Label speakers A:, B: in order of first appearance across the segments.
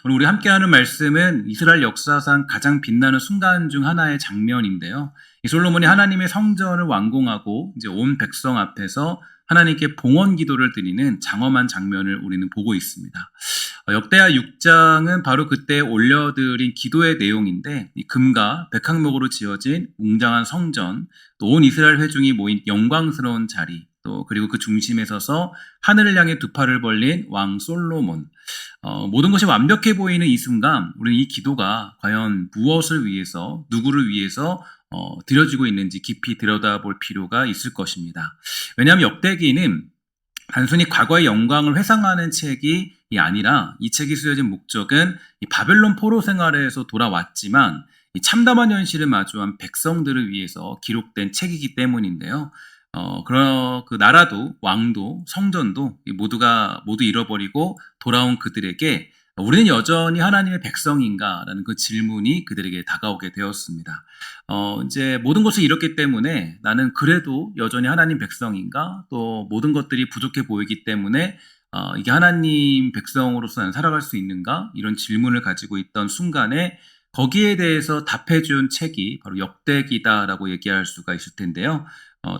A: 오늘 우리 함께하는 말씀은 이스라엘 역사상 가장 빛나는 순간 중 하나의 장면인데요. 이 솔로몬이 하나님의 성전을 완공하고 이제 온 백성 앞에서 하나님께 봉헌 기도를 드리는 장엄한 장면을 우리는 보고 있습니다. 역대하 6장은 바로 그때 올려드린 기도의 내용인데, 이 금과 백항목으로 지어진 웅장한 성전, 또 온 이스라엘 회중이 모인 영광스러운 자리, 또 그리고 그 중심에 서서 하늘을 향해 두 팔을 벌린 왕 솔로몬. 모든 것이 완벽해 보이는 이 순간, 우리는 이 기도가 과연 무엇을 위해서, 누구를 위해서 드려지고 있는지 깊이 들여다볼 필요가 있을 것입니다. 왜냐하면 역대기는 단순히 과거의 영광을 회상하는 책이 아니라, 이 책이 쓰여진 목적은 이 바벨론 포로 생활에서 돌아왔지만 이 참담한 현실을 마주한 백성들을 위해서 기록된 책이기 때문인데요. 그 나라도 왕도 성전도 모두 잃어버리고 돌아온 그들에게 우리는 여전히 하나님의 백성인가라는 그 질문이 그들에게 다가오게 되었습니다. 이제 모든 것을 잃었기 때문에 나는 그래도 여전히 하나님 백성인가? 또 모든 것들이 부족해 보이기 때문에 이게 하나님 백성으로서 나는 살아갈 수 있는가? 이런 질문을 가지고 있던 순간에 거기에 대해서 답해준 책이 바로 역대기다라고 얘기할 수가 있을 텐데요.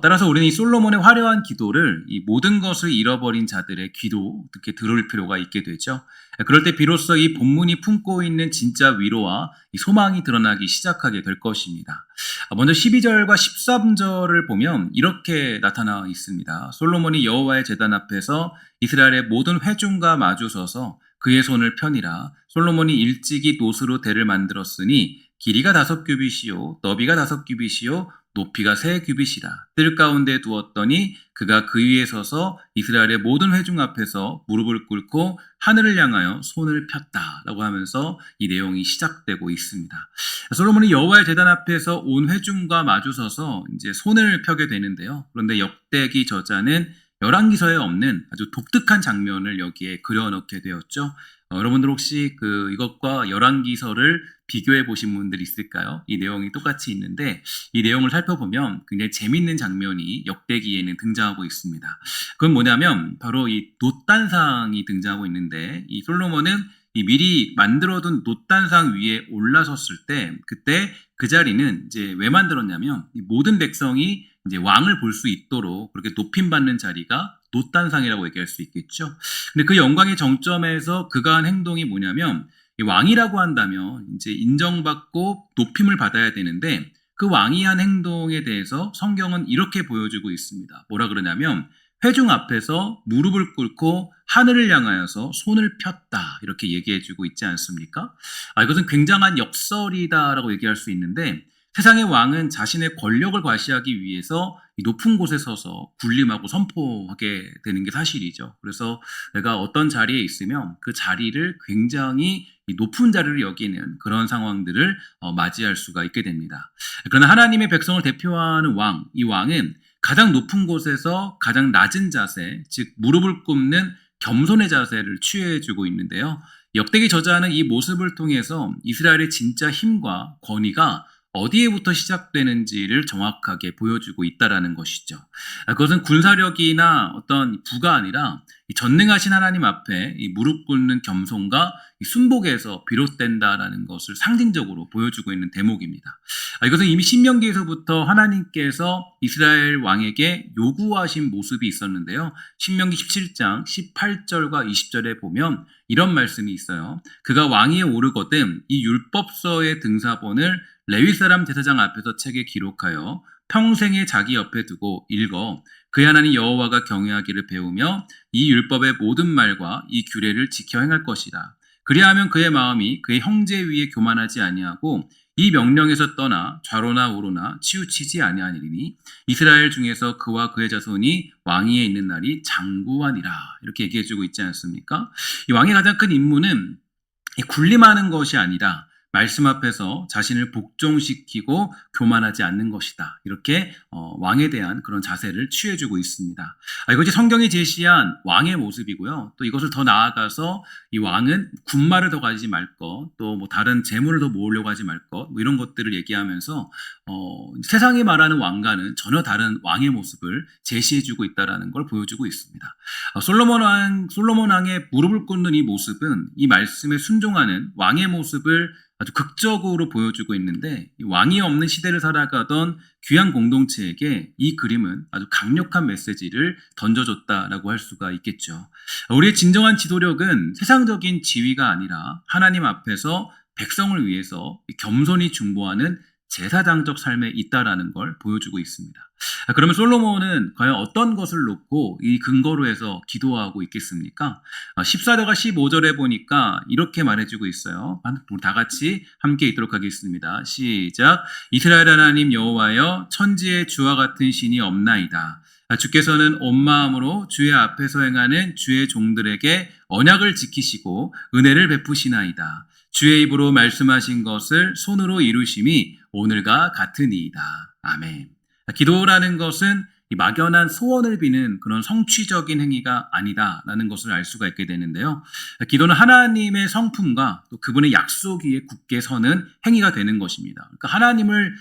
A: 따라서 우리는 이 솔로몬의 화려한 기도를 이 모든 것을 잃어버린 자들의 귀로 이렇게 들을 필요가 있게 되죠. 그럴 때 비로소 이 본문이 품고 있는 진짜 위로와 이 소망이 드러나기 시작하게 될 것입니다. 먼저 12절과 13절을 보면 이렇게 나타나 있습니다. 솔로몬이 여호와의 제단 앞에서 이스라엘의 모든 회중과 마주서서 그의 손을 펴니라. 솔로몬이 일찍이 노수로 대를 만들었으니 길이가 5규빗이요 너비가 5규빗이요 높이가 3규빗이라. 뜰 가운데 두었더니 그가 그 위에 서서 이스라엘의 모든 회중 앞에서 무릎을 꿇고 하늘을 향하여 손을 폈다라고 하면서 이 내용이 시작되고 있습니다. 솔로몬이 여호와의 제단 앞에서 온 회중과 마주서서 이제 손을 펴게 되는데요. 그런데 역대기 저자는 열왕기서에 없는 아주 독특한 장면을 여기에 그려넣게 되었죠. 여러분들 혹시 이것과 열왕기서를 비교해 보신 분들 있을까요? 이 내용이 똑같이 있는데 이 내용을 살펴보면 굉장히 재밌는 장면이 역대기에는 등장하고 있습니다. 그건 뭐냐면 바로 이 놋단상이 등장하고 있는데, 이 솔로몬은 이 미리 만들어둔 놋단상 위에 올라섰을 때 그때 그 자리는 이제 왜 만들었냐면 이 모든 백성이 이제 왕을 볼 수 있도록 그렇게 높임받는 자리가 놋단상이라고 얘기할 수 있겠죠. 근데 그 영광의 정점에서 그가 한 행동이 뭐냐면, 이 왕이라고 한다면 이제 인정받고 높임을 받아야 되는데 그 왕이 한 행동에 대해서 성경은 이렇게 보여주고 있습니다. 뭐라 그러냐면 회중 앞에서 무릎을 꿇고 하늘을 향하여서 손을 폈다, 이렇게 얘기해주고 있지 않습니까? 이것은 굉장한 역설이다라고 얘기할 수 있는데, 세상의 왕은 자신의 권력을 과시하기 위해서 이 높은 곳에 서서 군림하고 선포하게 되는 게 사실이죠. 그래서 내가 어떤 자리에 있으면 그 자리를 굉장히 이 높은 자리를 여기는 그런 상황들을 맞이할 수가 있게 됩니다. 그러나 하나님의 백성을 대표하는 왕, 이 왕은 가장 높은 곳에서 가장 낮은 자세, 즉 무릎을 꿇는 겸손의 자세를 취해주고 있는데요. 역대기 저자는 이 모습을 통해서 이스라엘의 진짜 힘과 권위가 어디에부터 시작되는지를 정확하게 보여주고 있다라는 것이죠. 그것은 군사력이나 어떤 부가 아니라 전능하신 하나님 앞에 이 무릎 꿇는 겸손과 이 순복에서 비롯된다라는 것을 상징적으로 보여주고 있는 대목입니다. 이것은 이미 신명기에서부터 하나님께서 이스라엘 왕에게 요구하신 모습이 있었는데요. 신명기 17장 18절과 20절에 보면 이런 말씀이 있어요. 그가 왕위에 오르거든 이 율법서의 등사본을 레위 사람 제사장 앞에서 책에 기록하여 평생에 자기 옆에 두고 읽어 그의 하나님 여호와가 경외하기를 배우며 이 율법의 모든 말과 이 규례를 지켜 행할 것이라. 그리하면 그의 마음이 그의 형제 위에 교만하지 아니하고 이 명령에서 떠나 좌로나 우로나 치우치지 아니하니니 이스라엘 중에서 그와 그의 자손이 왕위에 있는 날이 장구하니라. 이렇게 얘기해주고 있지 않습니까? 이 왕의 가장 큰 임무는 군림하는 것이 아니라 말씀 앞에서 자신을 복종시키고 교만하지 않는 것이다. 이렇게 왕에 대한 그런 자세를 취해주고 있습니다. 이것이 성경이 제시한 왕의 모습이고요. 또 이것을 더 나아가서 이 왕은 군마를 더 가지지 말 것, 또 뭐 다른 재물을 더 모으려고 하지 말 것, 뭐 이런 것들을 얘기하면서 세상이 말하는 왕과는 전혀 다른 왕의 모습을 제시해주고 있다라는 걸 보여주고 있습니다. 솔로몬 왕의 무릎을 꿇는 이 모습은 이 말씀에 순종하는 왕의 모습을 아주 극적으로 보여주고 있는데, 왕이 없는 시대를 살아가던 귀한 공동체에게 이 그림은 아주 강력한 메시지를 던져줬다라고 할 수가 있겠죠. 우리의 진정한 지도력은 세상적인 지위가 아니라 하나님 앞에서 백성을 위해서 겸손히 중보하는 제사장적 삶에 있다라는 걸 보여주고 있습니다. 그러면 솔로몬은 과연 어떤 것을 놓고 이 근거로 해서 기도하고 있겠습니까? 14절과 15절에 보니까 이렇게 말해주고 있어요. 우리 다 같이 함께 읽도록 하겠습니다. 시작. 이스라엘 하나님 여호와여, 천지에 주와 같은 신이 없나이다. 주께서는 온 마음으로 주의 앞에서 행하는 주의 종들에게 언약을 지키시고 은혜를 베푸시나이다. 주의 입으로 말씀하신 것을 손으로 이루심이 오늘과 같으니이다. 아멘. 기도라는 것은 이 막연한 소원을 비는 그런 성취적인 행위가 아니다라는 것을 알 수가 있게 되는데요. 기도는 하나님의 성품과 또 그분의 약속 위에 굳게 서는 행위가 되는 것입니다. 그러니까 하나님을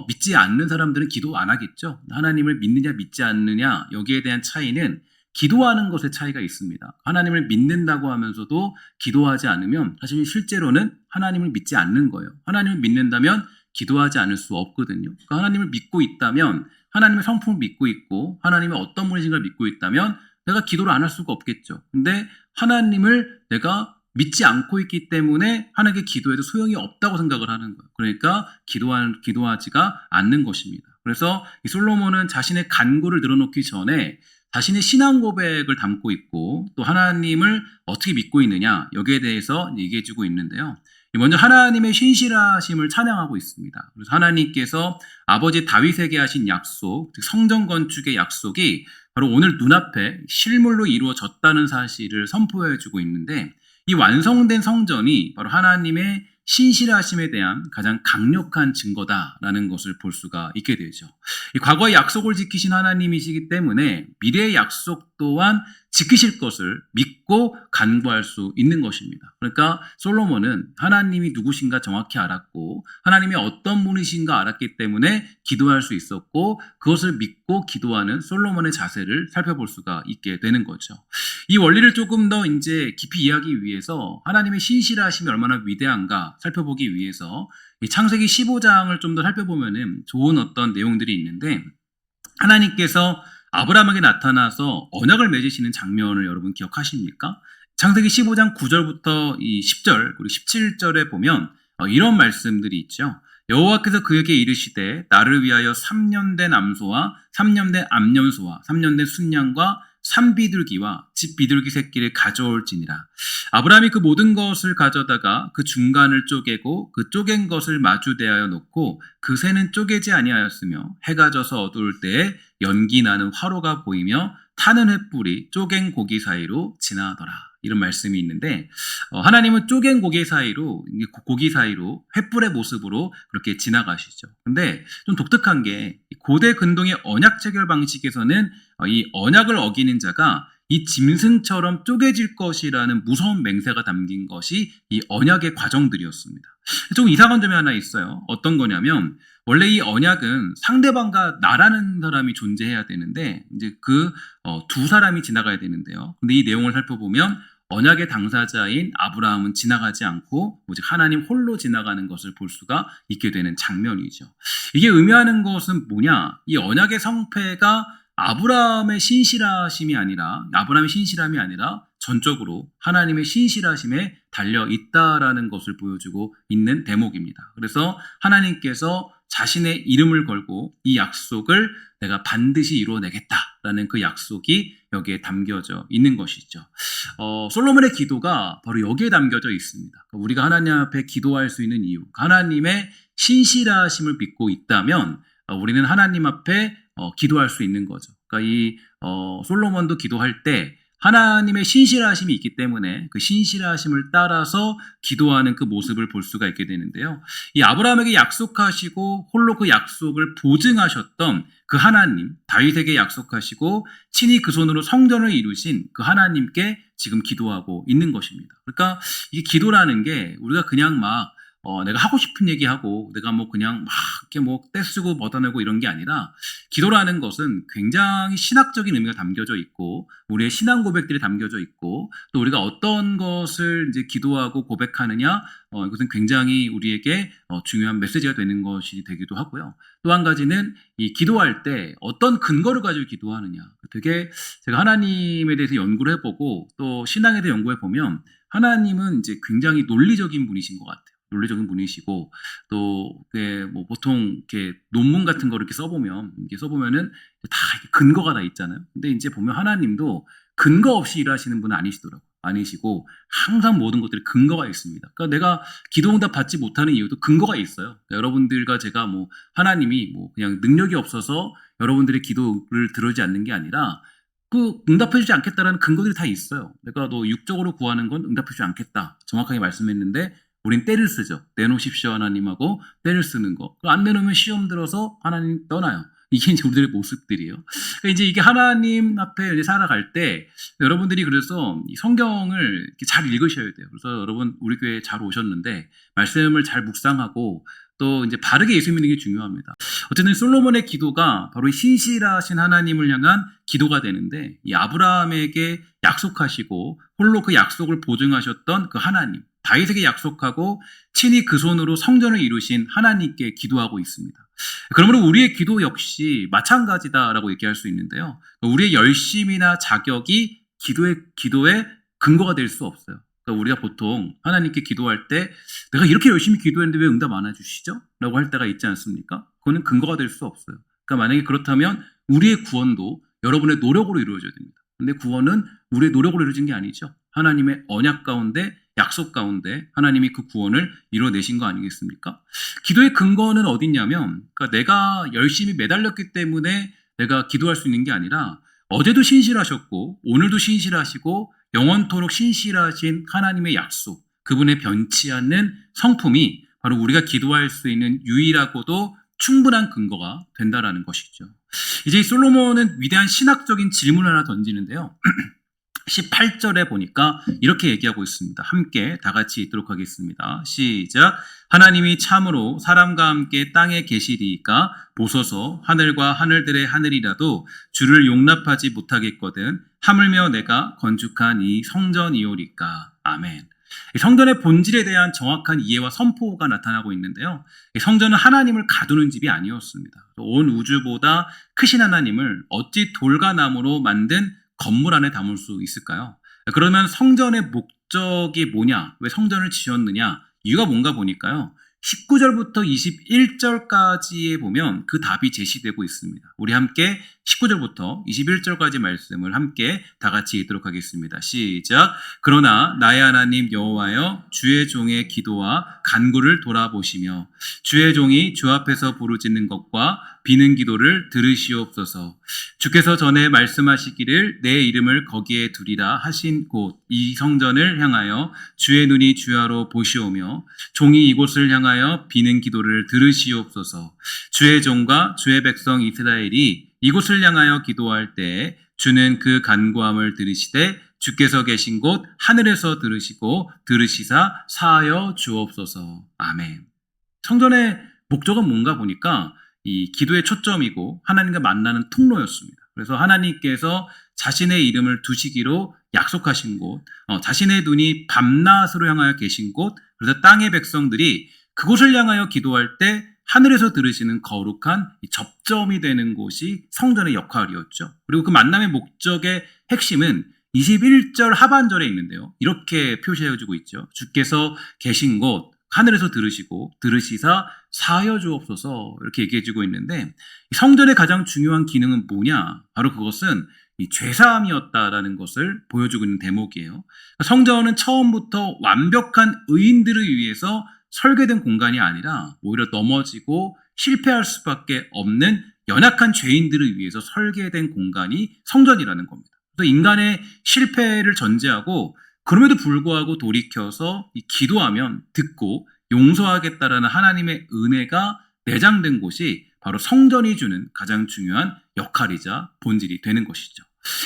A: 믿지 않는 사람들은 기도 안 하겠죠. 하나님을 믿느냐 믿지 않느냐, 여기에 대한 차이는 기도하는 것의 차이가 있습니다. 하나님을 믿는다고 하면서도 기도하지 않으면 사실 실제로는 하나님을 믿지 않는 거예요. 하나님을 믿는다면 기도하지 않을 수 없거든요. 그러니까 하나님을 믿고 있다면, 하나님의 성품을 믿고 있고 하나님의 어떤 분이신가를 믿고 있다면 내가 기도를 안 할 수가 없겠죠. 근데 하나님을 내가 믿지 않고 있기 때문에 하나님께 기도해도 소용이 없다고 생각을 하는 거예요. 그러니까 기도하지가 않는 것입니다. 그래서 이 솔로몬은 자신의 간구를 늘어놓기 전에 자신의 신앙 고백을 담고 있고, 또 하나님을 어떻게 믿고 있느냐, 여기에 대해서 얘기해주고 있는데요. 먼저 하나님의 신실하심을 찬양하고 있습니다. 그래서 하나님께서 아버지 다윗에게 하신 약속, 즉 성전 건축의 약속이 바로 오늘 눈앞에 실물로 이루어졌다는 사실을 선포해주고 있는데, 이 완성된 성전이 바로 하나님의 신실하심에 대한 가장 강력한 증거다라는 것을 볼 수가 있게 되죠. 이 과거의 약속을 지키신 하나님이시기 때문에 미래의 약속 또한 지키실 것을 믿고 간구할 수 있는 것입니다. 그러니까 솔로몬은 하나님이 누구신가 정확히 알았고 하나님이 어떤 분이신가 알았기 때문에 기도할 수 있었고, 그것을 믿고 기도하는 솔로몬의 자세를 살펴볼 수가 있게 되는 거죠. 이 원리를 조금 더 이제 깊이 이해하기 위해서 하나님의 신실하심이 얼마나 위대한가 살펴보기 위해서 이 창세기 15장을 좀 더 살펴보면은 좋은 어떤 내용들이 있는데, 하나님께서 아브라함에게 나타나서 언약을 맺으시는 장면을 여러분 기억하십니까? 창세기 15장 9절부터 이 10절 그리고 17절에 보면 이런 말씀들이 있죠. 여호와께서 그에게 이르시되 나를 위하여 3년 된 암소와 3년 된 암염소와 3년 된 순양과 산비둘기와 집비둘기 새끼를 가져올지니라. 아브라함이 그 모든 것을 가져다가 그 중간을 쪼개고 그 쪼갠 것을 마주대하여 놓고 그 새는 쪼개지 아니하였으며 해가 져서 어두울 때에 연기 나는 화로가 보이며 타는 횃불이 쪼갠 고기 사이로 지나더라. 이런 말씀이 있는데, 하나님은 쪼갠 고기 사이로 횃불의 모습으로 그렇게 지나가시죠. 근데 좀 독특한 게 고대 근동의 언약 체결 방식에서는 이 언약을 어기는 자가 이 짐승처럼 쪼개질 것이라는 무서운 맹세가 담긴 것이 이 언약의 과정들이었습니다. 좀 이상한 점이 하나 있어요. 어떤 거냐면, 원래 이 언약은 상대방과 나라는 사람이 존재해야 되는데 이제 그 두 사람이 지나가야 되는데요. 근데 이 내용을 살펴보면 언약의 당사자인 아브라함은 지나가지 않고 오직 하나님 홀로 지나가는 것을 볼 수가 있게 되는 장면이죠. 이게 의미하는 것은 뭐냐? 이 언약의 성패가 아브라함의 신실함이 아니라 전적으로 하나님의 신실하심에 달려 있다라는 것을 보여주고 있는 대목입니다. 그래서 하나님께서 자신의 이름을 걸고 이 약속을 내가 반드시 이루어내겠다라는 그 약속이 여기에 담겨져 있는 것이죠. 솔로몬의 기도가 바로 여기에 담겨져 있습니다. 우리가 하나님 앞에 기도할 수 있는 이유, 하나님의 신실하심을 믿고 있다면 우리는 하나님 앞에 기도할 수 있는 거죠. 그러니까 이 솔로몬도 기도할 때 하나님의 신실하심이 있기 때문에 그 신실하심을 따라서 기도하는 그 모습을 볼 수가 있게 되는데요. 이 아브라함에게 약속하시고 홀로 그 약속을 보증하셨던 그 하나님, 다윗에게 약속하시고 친히 그 손으로 성전을 이루신 그 하나님께 지금 기도하고 있는 것입니다. 그러니까 이 기도라는 게 우리가 그냥 막 내가 하고 싶은 얘기하고 내가 뭐 그냥 막 이렇게 뭐 떼쓰고 걷어내고 이런 게 아니라 기도라는 것은 굉장히 신학적인 의미가 담겨져 있고 우리의 신앙 고백들이 담겨져 있고 또 우리가 어떤 것을 이제 기도하고 고백하느냐 이것은 굉장히 우리에게 중요한 메시지가 되는 것이 되기도 하고요. 또 한 가지는 이 기도할 때 어떤 근거를 가지고 기도하느냐. 되게 제가 하나님에 대해서 연구를 해보고 또 신앙에 대해 연구해 보면 하나님은 이제 굉장히 논리적인 분이신 것 같아요. 논리적인 분이시고 또 뭐 보통 이렇게 논문 같은 거 이렇게 써보면은 다 근거가 다 있잖아요. 근데 이제 보면 하나님도 근거 없이 일하시는 분은 아니시고 항상 모든 것들이 근거가 있습니다. 그러니까 내가 기도응답 받지 못하는 이유도 근거가 있어요. 그러니까 여러분들과 제가 뭐 하나님이 뭐 그냥 능력이 없어서 여러분들의 기도를 들어주지 않는 게 아니라 그 응답해주지 않겠다라는 근거들이 다 있어요. 내가 너 육적으로 구하는 건 응답해주지 않겠다. 정확하게 말씀했는데 우린 때를 쓰죠. 내놓으십시오 하나님하고 때를 쓰는 거. 안 내놓으면 시험 들어서 하나님 떠나요. 이게 이제 우리들의 모습들이에요. 그러니까 이제 이게 하나님 앞에 이제 살아갈 때 여러분들이 그래서 이 성경을 이렇게 잘 읽으셔야 돼요. 그래서 여러분 우리 교회에 잘 오셨는데 말씀을 잘 묵상하고 또 이제 바르게 예수 믿는 게 중요합니다. 어쨌든 솔로몬의 기도가 바로 신실하신 하나님을 향한 기도가 되는데 이 아브라함에게 약속하시고 홀로 그 약속을 보증하셨던 그 하나님, 다윗에게 약속하고 친히 그 손으로 성전을 이루신 하나님께 기도하고 있습니다. 그러므로 우리의 기도 역시 마찬가지다라고 얘기할 수 있는데요. 우리의 열심이나 자격이 기도의 근거가 될 수 없어요. 그러니까 우리가 보통 하나님께 기도할 때 내가 이렇게 열심히 기도했는데 왜 응답 안 해주시죠? 라고 할 때가 있지 않습니까? 그거는 근거가 될 수 없어요. 그러니까 만약에 그렇다면 우리의 구원도 여러분의 노력으로 이루어져야 됩니다. 근데 구원은 우리의 노력으로 이루어진 게 아니죠. 하나님의 언약 가운데 약속 가운데 하나님이 그 구원을 이뤄내신 거 아니겠습니까? 기도의 근거는 어딨냐면 그러니까 내가 열심히 매달렸기 때문에 내가 기도할 수 있는 게 아니라 어제도 신실하셨고 오늘도 신실하시고 영원토록 신실하신 하나님의 약속, 그분의 변치 않는 성품이 바로 우리가 기도할 수 있는 유일하고도 충분한 근거가 된다라는 것이죠. 이제 솔로몬은 위대한 신학적인 질문을 하나 던지는데요. 18절에 보니까 이렇게 얘기하고 있습니다. 함께 다 같이 읽도록 하겠습니다. 시작. 하나님이 참으로 사람과 함께 땅에 계시리이까 보소서 하늘과 하늘들의 하늘이라도 주를 용납하지 못하겠거든 하물며 내가 건축한 이 성전이오리까. 아멘. 성전의 본질에 대한 정확한 이해와 선포가 나타나고 있는데요. 성전은 하나님을 가두는 집이 아니었습니다. 온 우주보다 크신 하나님을 어찌 돌과 나무로 만든 건물 안에 담을 수 있을까요? 그러면 성전의 목적이 뭐냐? 왜 성전을 지었느냐? 이유가 뭔가 보니까요. 19절부터 21절까지에 보면 그 답이 제시되고 있습니다. 우리 함께 19절부터 21절까지 말씀을 함께 다 같이 읽도록 하겠습니다. 시작. 그러나 나의 하나님 여호와여 주의 종의 기도와 간구를 돌아보시며 주의 종이 주 앞에서 부르짖는 것과 비는 기도를 들으시옵소서. 주께서 전에 말씀하시기를 내 이름을 거기에 두리라 하신 곳 이 성전을 향하여 주의 눈이 주야로 보시오며 종이 이곳을 향하여 비는 기도를 들으시옵소서. 주의 종과 주의 백성 이스라엘이 이곳을 향하여 기도할 때 주는 그 간구함을 들으시되 주께서 계신 곳 하늘에서 들으시고 들으시사 사하여 주옵소서. 아멘. 성전의 목적은 뭔가 보니까 이 기도의 초점이고 하나님과 만나는 통로였습니다. 그래서 하나님께서 자신의 이름을 두시기로 약속하신 곳, 자신의 눈이 밤낮으로 향하여 계신 곳, 그래서 땅의 백성들이 그곳을 향하여 기도할 때 하늘에서 들으시는 거룩한 접점이 되는 곳이 성전의 역할이었죠. 그리고 그 만남의 목적의 핵심은 21절 하반절에 있는데요. 이렇게 표시해주고 있죠. 주께서 계신 곳, 하늘에서 들으시고 들으시사 사하여 주옵소서 이렇게 얘기해주고 있는데 성전의 가장 중요한 기능은 뭐냐? 바로 그것은 이 죄사함이었다라는 것을 보여주고 있는 대목이에요. 성전은 처음부터 완벽한 의인들을 위해서 설계된 공간이 아니라 오히려 넘어지고 실패할 수밖에 없는 연약한 죄인들을 위해서 설계된 공간이 성전이라는 겁니다. 그래서 인간의 실패를 전제하고 그럼에도 불구하고 돌이켜서 기도하면 듣고 용서하겠다라는 하나님의 은혜가 내장된 곳이 바로 성전이 주는 가장 중요한 역할이자 본질이 되는 것이죠.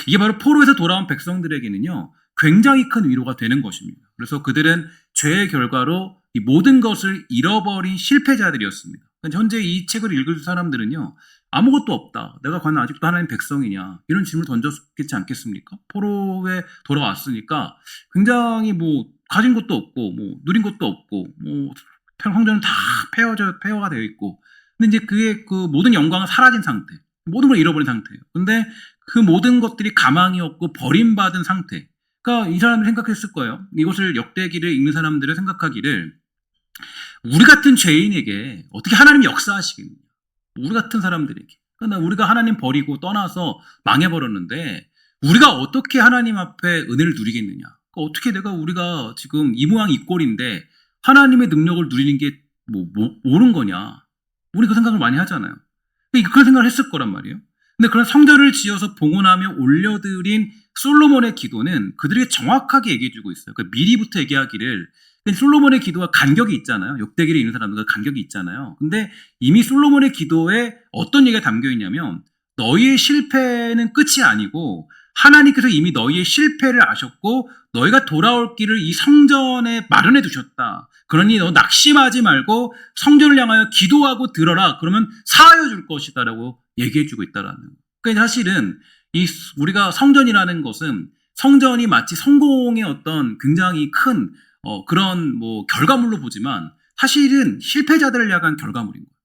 A: 이게 바로 포로에서 돌아온 백성들에게는요, 굉장히 큰 위로가 되는 것입니다. 그래서 그들은 죄의 결과로 이 모든 것을 잃어버린 실패자들이었습니다. 현재 이 책을 읽을 사람들은요, 아무것도 없다. 내가 과연 아직도 하나님 백성이냐? 이런 질문을 던졌겠지 않겠습니까? 포로에 돌아왔으니까 굉장히 가진 것도 없고, 누린 것도 없고, 성전은 다 폐허가 되어 있고, 근데 이제 그의 그 모든 영광은 사라진 상태, 모든 걸 잃어버린 상태예요. 근데 그 모든 것들이 가망이 없고 버림받은 상태. 그러니까 이 사람들이 생각했을 거예요. 이것을 역대기를 읽는 사람들은 생각하기를 우리 같은 죄인에게 어떻게 하나님이 역사하시겠느냐. 우리 같은 사람들에게. 그러니까 우리가 하나님 버리고 떠나서 망해버렸는데 우리가 어떻게 하나님 앞에 은혜를 누리겠느냐. 그러니까 어떻게 우리가 지금 이 모양 이 꼴인데 하나님의 능력을 누리는 게 옳은 거냐. 우리 그 생각을 많이 하잖아요. 그런 생각을 했을 거란 말이에요. 근데 그런 성전을 지어서 봉헌하며 올려드린 솔로몬의 기도는 그들에게 정확하게 얘기해주고 있어요. 그러니까 미리부터 얘기하기를 솔로몬의 기도와 간격이 있잖아요. 역대기를 읽는 사람들과 간격이 있잖아요. 근데 이미 솔로몬의 기도에 어떤 얘기가 담겨 있냐면 너희의 실패는 끝이 아니고 하나님께서 이미 너희의 실패를 아셨고 너희가 돌아올 길을 이 성전에 마련해 두셨다. 그러니 너 낙심하지 말고 성전을 향하여 기도하고 들어라. 그러면 사하여 줄 것이다 라고 얘기해 주고 있다라는 거예요. 그러니까 사실은 우리가 성전이라는 것은 성전이 마치 성공의 어떤 굉장히 큰 그런 결과물로 보지만 사실은 실패자들을 향한 결과물인 거예요.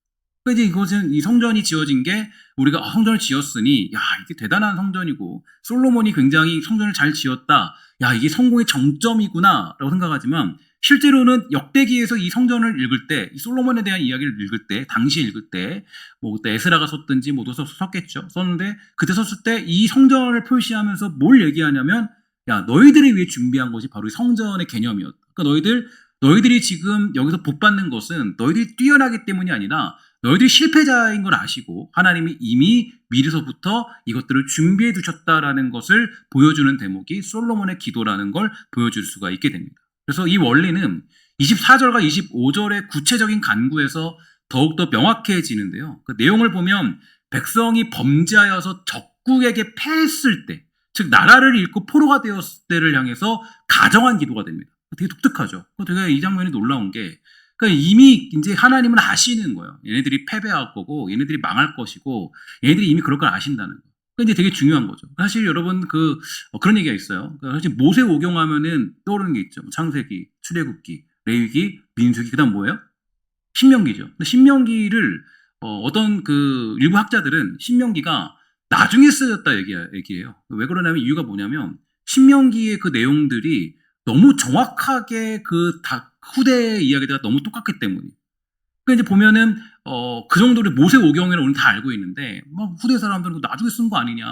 A: 그러니까 이제 이것은 이 성전이 지어진 게 우리가 성전을 지었으니 야 이게 대단한 성전이고 솔로몬이 굉장히 성전을 잘 지었다. 야 이게 성공의 정점이구나 라고 생각하지만 실제로는 역대기에서 이 성전을 읽을 때, 이 솔로몬에 대한 이야기를 읽을 때, 당시에 읽을 때, 그때 에스라가 썼든지 모두 썼겠죠. 썼는데 그때 썼을 때 이 성전을 표시하면서 뭘 얘기하냐면 야 너희들을 위해 준비한 것이 바로 이 성전의 개념이었다. 그러니까 너희들이 지금 여기서 복받는 것은 너희들이 뛰어나기 때문이 아니라 너희들이 실패자인 걸 아시고 하나님이 이미 미리서부터 이것들을 준비해 두셨다라는 것을 보여주는 대목이 솔로몬의 기도라는 걸 보여줄 수가 있게 됩니다. 그래서 이 원리는 24절과 25절의 구체적인 간구에서 더욱더 명확해지는데요. 그 내용을 보면 백성이 범죄하여서 적국에게 패했을 때, 즉 나라를 잃고 포로가 되었을 때를 향해서 가정한 기도가 됩니다. 되게 독특하죠. 되게 이 장면이 놀라운 게 그러니까 이미 이제 하나님은 아시는 거예요. 얘네들이 패배할 거고 얘네들이 망할 것이고 얘네들이 이미 그럴 걸 아신다는 거예요. 그러니까 이제 되게 중요한 거죠. 사실 여러분 그런 얘기가 있어요. 그러니까 사실 모세 오경하면은 떠오르는 게 있죠. 창세기, 출애굽기, 레위기, 민수기 그다음 뭐예요? 신명기죠. 근데 신명기를 어떤 일부 학자들은 신명기가 나중에 쓰였다 얘기해요. 왜 그러냐면 이유가 뭐냐면 신명기의 그 내용들이 너무 정확하게 후대의 이야기가 너무 똑같기 때문에. 그러니까 이제 보면은 그 정도로 모세 오경에는 우리는 다 알고 있는데 후대 사람들은 나중에 쓴 거 아니냐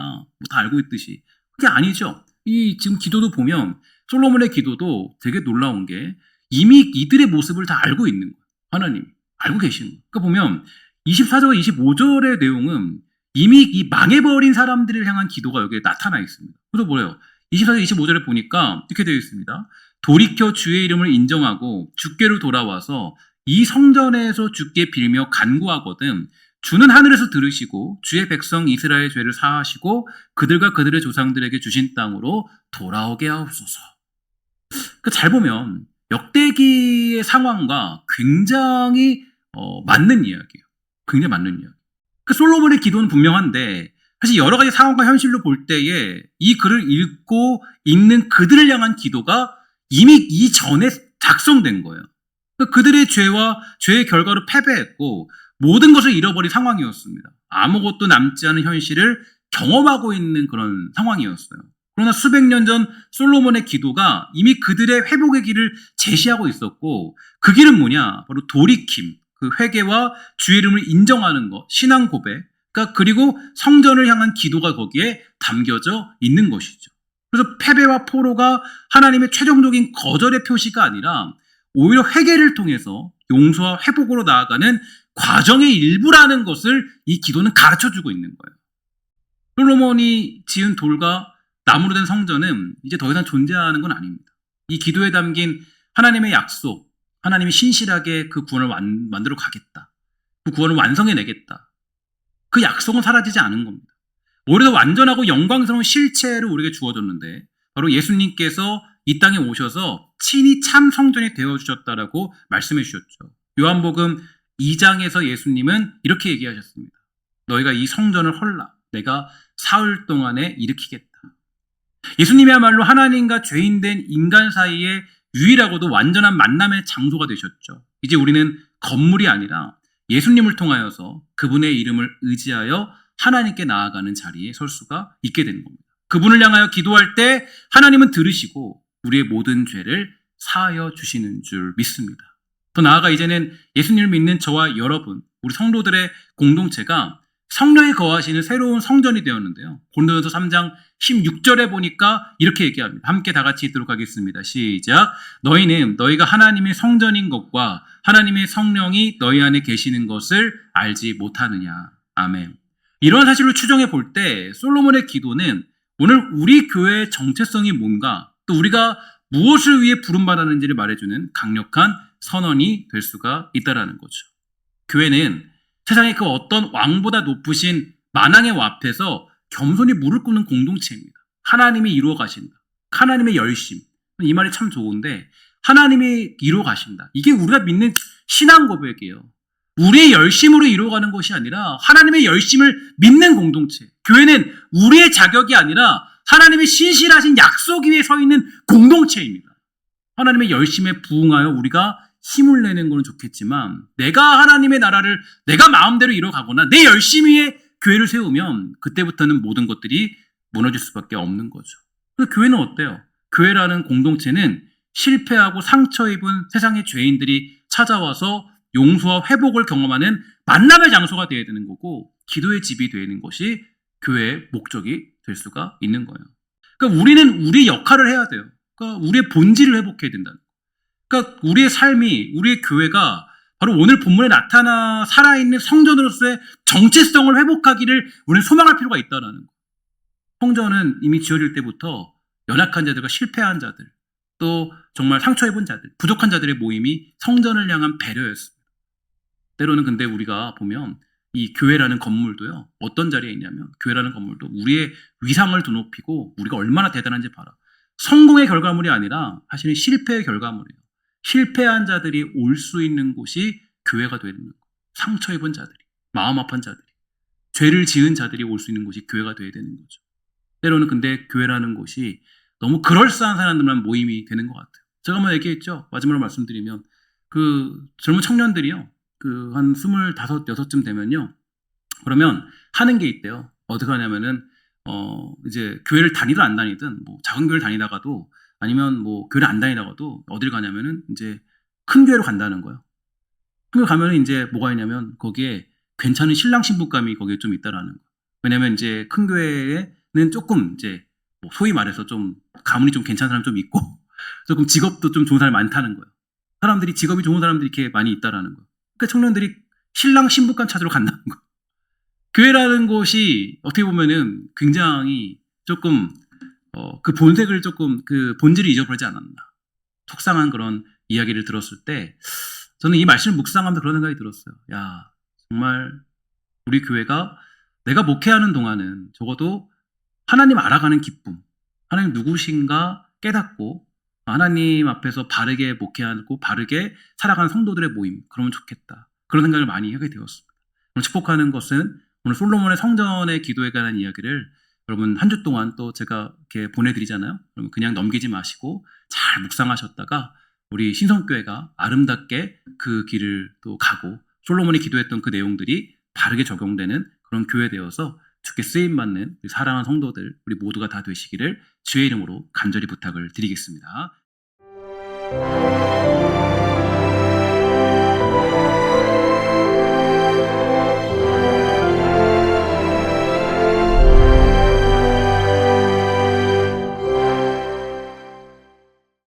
A: 다 알고 있듯이 그게 아니죠. 이 지금 기도도 보면 솔로몬의 기도도 되게 놀라운 게 이미 이들의 모습을 다 알고 있는 거예요. 하나님 알고 계시는 거예요. 그러니까 보면 24절과 25절의 내용은 이미 이 망해버린 사람들을 향한 기도가 여기에 나타나 있습니다. 그래서 뭐예요? 24절 25절에 보니까 이렇게 되어 있습니다. 돌이켜 주의 이름을 인정하고 주께로 돌아와서 이 성전에서 주께 빌며 간구하거든 주는 하늘에서 들으시고 주의 백성 이스라엘 죄를 사하시고 그들과 그들의 조상들에게 주신 땅으로 돌아오게 하옵소서. 잘 보면 역대기의 상황과 굉장히 맞는 이야기예요. 굉장히 맞는 이야기. 솔로몬의 기도는 분명한데 사실 여러 가지 상황과 현실로 볼 때에 이 글을 읽고 있는 그들을 향한 기도가 이미 이전에 작성된 거예요. 그들의 죄의 결과로 패배했고 모든 것을 잃어버린 상황이었습니다. 아무것도 남지 않은 현실을 경험하고 있는 그런 상황이었어요. 그러나 수백 년 전 솔로몬의 기도가 이미 그들의 회복의 길을 제시하고 있었고 그 길은 뭐냐? 바로 돌이킴, 그 회개와 주의 이름을 인정하는 것, 신앙 고백, 그리고 성전을 향한 기도가 거기에 담겨져 있는 것이죠. 그래서 패배와 포로가 하나님의 최종적인 거절의 표시가 아니라 오히려 회개를 통해서 용서와 회복으로 나아가는 과정의 일부라는 것을 이 기도는 가르쳐주고 있는 거예요. 솔로몬이 지은 돌과 나무로 된 성전은 이제 더 이상 존재하는 건 아닙니다. 이 기도에 담긴 하나님의 약속, 하나님이 신실하게 그 구원을 만들어 가겠다. 그 구원을 완성해내겠다. 그 약속은 사라지지 않은 겁니다. 오히려 더 완전하고 영광스러운 실체를 우리에게 주어졌는데 바로 예수님께서 이 땅에 오셔서 친히 참 성전이 되어주셨다라고 말씀해 주셨죠. 요한복음 2장에서 예수님은 이렇게 얘기하셨습니다. 너희가 이 성전을 헐라. 내가 사흘 동안에 일으키겠다. 예수님이야말로 하나님과 죄인된 인간 사이에 유일하고도 완전한 만남의 장소가 되셨죠. 이제 우리는 건물이 아니라 예수님을 통하여서 그분의 이름을 의지하여 하나님께 나아가는 자리에 설 수가 있게 되는 겁니다. 그분을 향하여 기도할 때 하나님은 들으시고 우리의 모든 죄를 사하여 주시는 줄 믿습니다. 더 나아가 이제는 예수님을 믿는 저와 여러분, 우리 성도들의 공동체가 성령이 거하시는 새로운 성전이 되었는데요. 고린도전서 3장 16절에 보니까 이렇게 얘기합니다. 함께 다 같이 읽도록 하겠습니다. 시작. 너희는 너희가 하나님의 성전인 것과 하나님의 성령이 너희 안에 계시는 것을 알지 못하느냐. 아멘. 이러한 사실을 추정해 볼 때 솔로몬의 기도는 오늘 우리 교회의 정체성이 뭔가 또 우리가 무엇을 위해 부름받았는지를 말해주는 강력한 선언이 될 수가 있다는 거죠. 교회는 세상의 그 어떤 왕보다 높으신 만왕의 앞에서 겸손히 무릎 꿇는 공동체입니다. 하나님이 이루어 가신다. 하나님의 열심. 이 말이 참 좋은데 하나님이 이루어 가신다. 이게 우리가 믿는 신앙 고백이에요. 우리의 열심으로 이루어가는 것이 아니라 하나님의 열심을 믿는 공동체. 교회는 우리의 자격이 아니라 하나님의 신실하신 약속 위에 서 있는 공동체입니다. 하나님의 열심에 부응하여 우리가 힘을 내는 것은 좋겠지만 내가 하나님의 나라를 내가 마음대로 이뤄가거나 내 열심 위에 교회를 세우면 그때부터는 모든 것들이 무너질 수밖에 없는 거죠. 그래서 교회는 어때요? 교회라는 공동체는 실패하고 상처 입은 세상의 죄인들이 찾아와서 용서와 회복을 경험하는 만남의 장소가 되어야 되는 거고 기도의 집이 되는 것이 교회의 목적이 될 수가 있는 거예요. 그러니까 우리는 우리 역할을 해야 돼요. 그러니까 우리의 본질을 회복해야 된다는 거예요. 그러니까 우리의 삶이, 우리의 교회가 바로 오늘 본문에 나타나 살아있는 성전으로서의 정체성을 회복하기를 우리는 소망할 필요가 있다는 거예요. 성전은 이미 지어질 때부터 연약한 자들과 실패한 자들, 또 정말 상처 입은 자들, 부족한 자들의 모임이 성전을 향한 배려였습니다. 때로는 근데 우리가 보면 이 교회라는 건물도요, 어떤 자리에 있냐면 교회라는 건물도 우리의 위상을 드높이고 우리가 얼마나 대단한지 봐라. 성공의 결과물이 아니라 사실은 실패의 결과물이에요. 실패한 자들이 올 수 있는 곳이 교회가 되는 거예요. 상처 입은 자들이, 마음 아픈 자들이, 죄를 지은 자들이 올 수 있는 곳이 교회가 되어야 되는 거죠. 때로는 근데 교회라는 곳이 너무 그럴싸한 사람들만 모임이 되는 것 같아요. 제가 한번 얘기했죠. 마지막으로 말씀드리면 그 젊은 청년들이요. 그 한 25, 6쯤 되면요. 그러면 하는 게 있대요. 어떻게 하냐면은 이제 교회를 다니든 안 다니든 뭐 작은 교회를 다니다가도 아니면 뭐 교회를 안 다니다가도 어딜 가냐면은 이제 큰 교회로 간다는 거예요. 큰 교회 가면은 이제 뭐가 있냐면 거기에 괜찮은 신랑 신부감이 거기에 좀 있다라는 거예요. 왜냐면 이제 큰 교회에는 조금 이제 뭐 소위 말해서 좀 가문이 좀 괜찮은 사람 좀 있고 조금 직업도 좀 좋은 사람이 많다는 거예요. 사람들이 직업이 좋은 사람들이 이렇게 많이 있다라는 거예요. 그러니까 청년들이 신랑 신부감 찾으러 간다는 거예요. 교회라는 곳이 어떻게 보면은 굉장히 조금 그 본색을 조금 그 본질을 잊어버리지 않았나. 속상한 그런 이야기를 들었을 때 저는 이 말씀을 묵상하면서 그런 생각이 들었어요. 야, 정말 우리 교회가 내가 목회하는 동안은 적어도 하나님 알아가는 기쁨, 하나님 누구신가 깨닫고 하나님 앞에서 바르게 목회하고 바르게 살아가는 성도들의 모임, 그러면 좋겠다. 그런 생각을 많이 하게 되었습니다. 오늘 축복하는 것은 오늘 솔로몬의 성전의 기도에 관한 이야기를 여러분 한 주 동안 또 제가 이렇게 보내드리잖아요. 그러면 그냥 넘기지 마시고 잘 묵상하셨다가 우리 신성교회가 아름답게 그 길을 또 가고 솔로몬이 기도했던 그 내용들이 바르게 적용되는 그런 교회 되어서 주께 쓰임받는 사랑하는 성도들 우리 모두가 다 되시기를 주의 이름으로 간절히 부탁을 드리겠습니다.